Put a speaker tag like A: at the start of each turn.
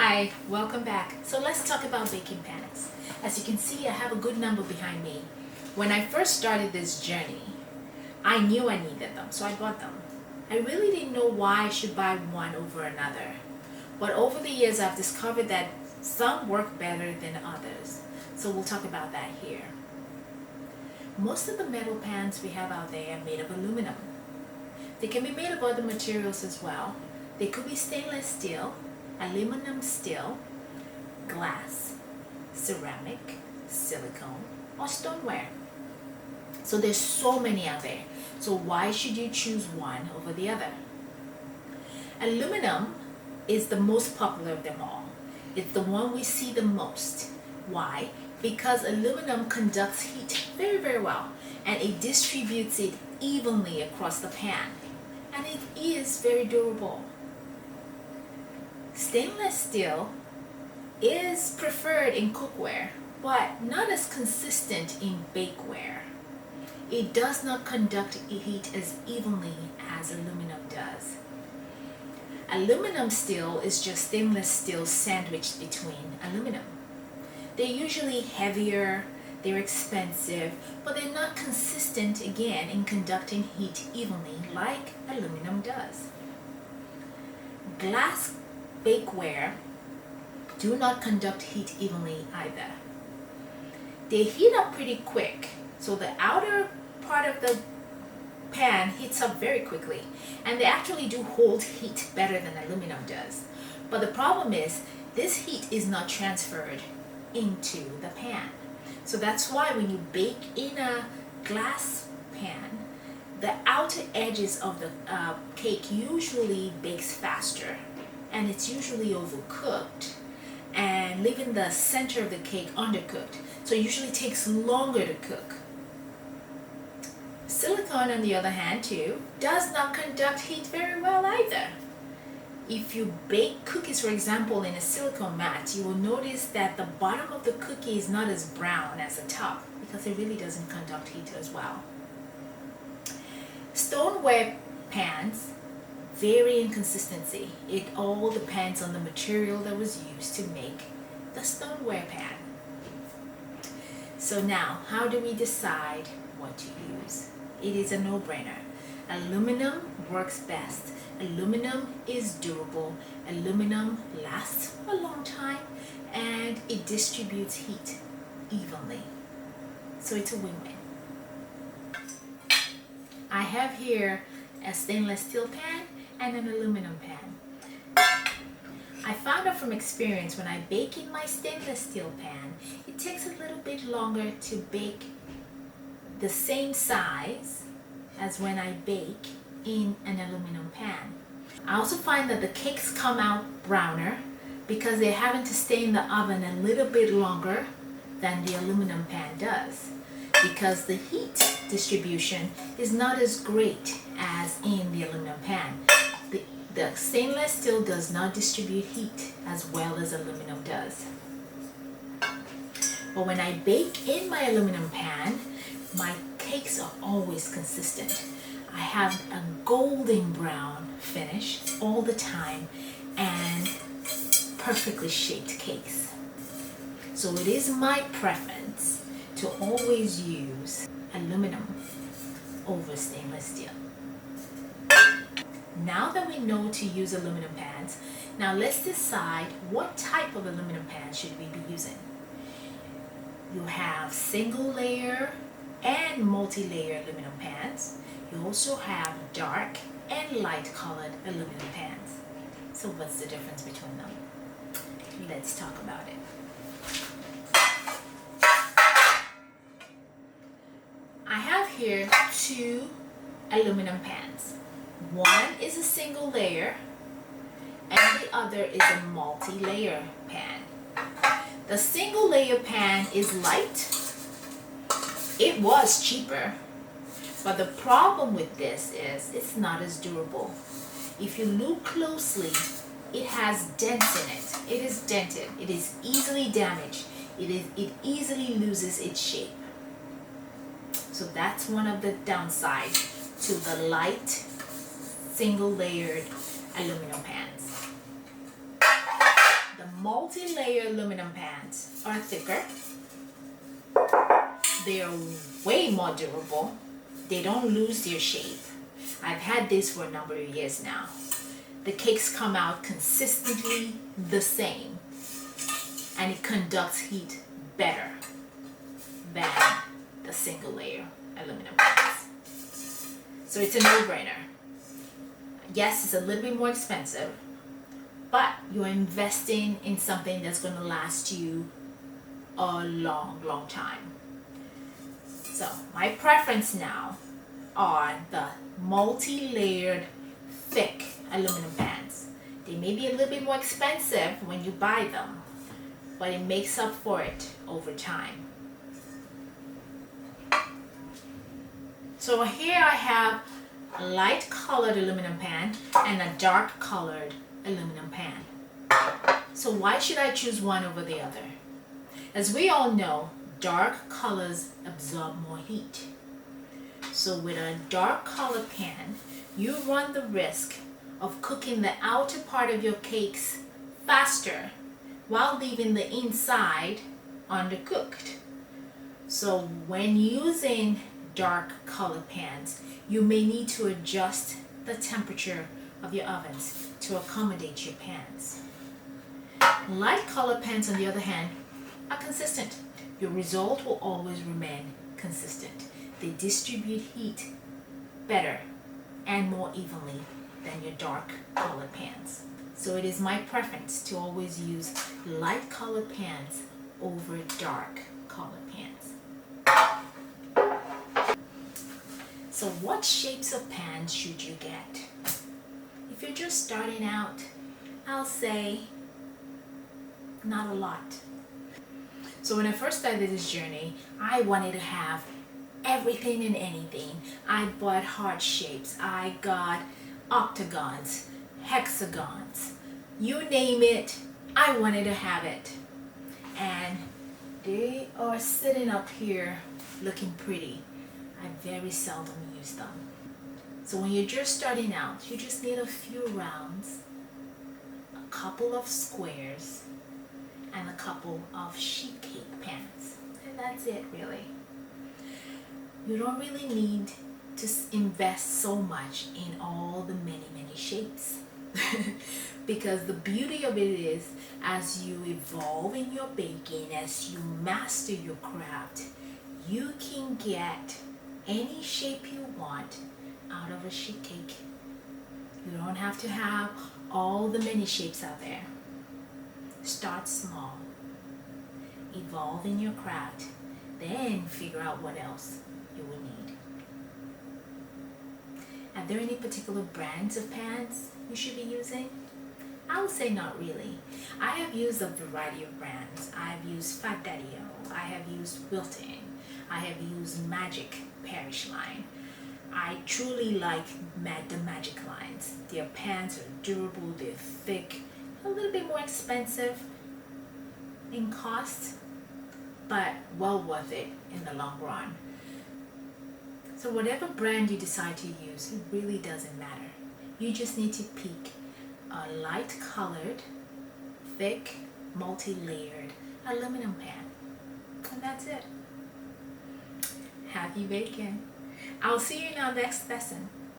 A: Hi, welcome back. So let's talk about baking pans. As you can see, I have a good number behind me. When I first started this journey, I knew I needed them, so I bought them. I really didn't know why I should buy one over another. But over the years, I've discovered that some work better than others. So we'll talk about that here. Most of the metal pans we have out there are made of aluminum. They can be made of other materials as well. They could be stainless steel, aluminum steel, glass, ceramic, silicone, or stoneware. So there's so many out there. So why should you choose one over the other? Aluminum is the most popular of them all. It's the one we see the most. Why? Because aluminum conducts heat very, very well, and it distributes it evenly across the pan, and it is very durable. Stainless steel is preferred in cookware, but not as consistent in bakeware. It does not conduct heat as evenly as aluminum does. Aluminum steel is just stainless steel sandwiched between aluminum. They're usually heavier, they're expensive, but they're not consistent again in conducting heat evenly like aluminum does. Glass bakeware do not conduct heat evenly either. They heat up pretty quick, so the outer part of the pan heats up very quickly, and they actually do hold heat better than aluminum does. But the problem is this heat is not transferred into the pan. So that's why when you bake in a glass pan, the outer edges of the cake usually bakes faster, and it's usually overcooked and leaving the center of the cake undercooked. So it usually takes longer to cook. Silicone, on the other hand, too, does not conduct heat very well either. If you bake cookies, for example, in a silicone mat, you will notice that the bottom of the cookie is not as brown as the top because it really doesn't conduct heat as well. Stoneware pans vary in consistency. It all depends on the material that was used to make the stoneware pan. So now, how do we decide what to use? It is a no-brainer. Aluminum works best. Aluminum is durable. Aluminum lasts a long time, and it distributes heat evenly. So it's a win-win. I have here a stainless steel pan and an aluminum pan. I found out from experience when I bake in my stainless steel pan, it takes a little bit longer to bake the same size as when I bake in an aluminum pan. I also find that the cakes come out browner because they're having to stay in the oven a little bit longer than the aluminum pan does, because the heat distribution is not as great as in the aluminum pan. The stainless steel does not distribute heat as well as aluminum does. But when I bake in my aluminum pan, my cakes are always consistent. I have a golden brown finish all the time and perfectly shaped cakes. So it is my preference to always use aluminum over stainless steel. Now that we know to use aluminum pans, now let's decide what type of aluminum pan should we be using. You have single layer and multi-layer aluminum pans. You also have dark and light colored aluminum pans. So what's the difference between them? Let's talk about it. I have here two aluminum pans. One is a single layer and the other is a multi-layer pan. The single layer pan is light. It was cheaper, but the problem with this is it's not as durable. If you look closely, it has dents in it. It is dented. It is easily damaged. It easily loses its shape. So that's one of the downsides to the light single layered aluminum pans. The Multi-layer aluminum pans are thicker. They are way more durable. They don't lose their shape. I've had this for a number of years now. The cakes come out consistently the same, and it conducts heat better than the single layer aluminum pans. So it's a no-brainer. Yes, it's a little bit more expensive, but you're investing in something that's going to last you a long time. So my preference now are the multi-layered thick aluminum pans. They may be a little bit more expensive when you buy them, but it makes up for it over time. So here I have a light colored aluminum pan and a dark colored aluminum pan. So why should I choose one over the other? As we all know, dark colors absorb more heat. So with a dark colored pan, you run the risk of cooking the outer part of your cakes faster while leaving the inside undercooked. So when using dark colored pans, you may need to adjust the temperature of your ovens to accommodate your pans. Light colored pans, on the other hand, are consistent. Your result will always remain consistent. They distribute heat better and more evenly than your dark colored pans. So it is my preference to always use light colored pans over dark colored pans. So what shapes of pans should you get? If you're just starting out, I'll say not a lot. So when I first started this journey, I wanted to have everything and anything. I bought heart shapes, I got octagons, hexagons, you name it, I wanted to have it. And they are sitting up here looking pretty. I very seldom use them. So when you're just starting out, you just need a few rounds, a couple of squares, and a couple of sheet cake pans. And that's it, really. You don't really need to invest so much in all the many shapes. Because the beauty of it is, as you evolve in your baking, as you master your craft, you can get any shape you want out of a sheet cake. You don't have to have all the many shapes out there. Start small, evolve in your craft, then figure out what else you will need. Are there any particular brands of pans you should be using? I would say not really. I have used a variety of brands. I have used Fat Daddy-O, I have used Wilton, I have used Magic Parish line. I truly like the Magic lines. Their pans are durable, they're thick, a little bit more expensive in cost, but well worth it in the long run. So whatever brand you decide to use, it really doesn't matter. You just need to pick a light colored, thick, multi-layered aluminum pan. And that's it. Happy baking. I'll see you in our next lesson.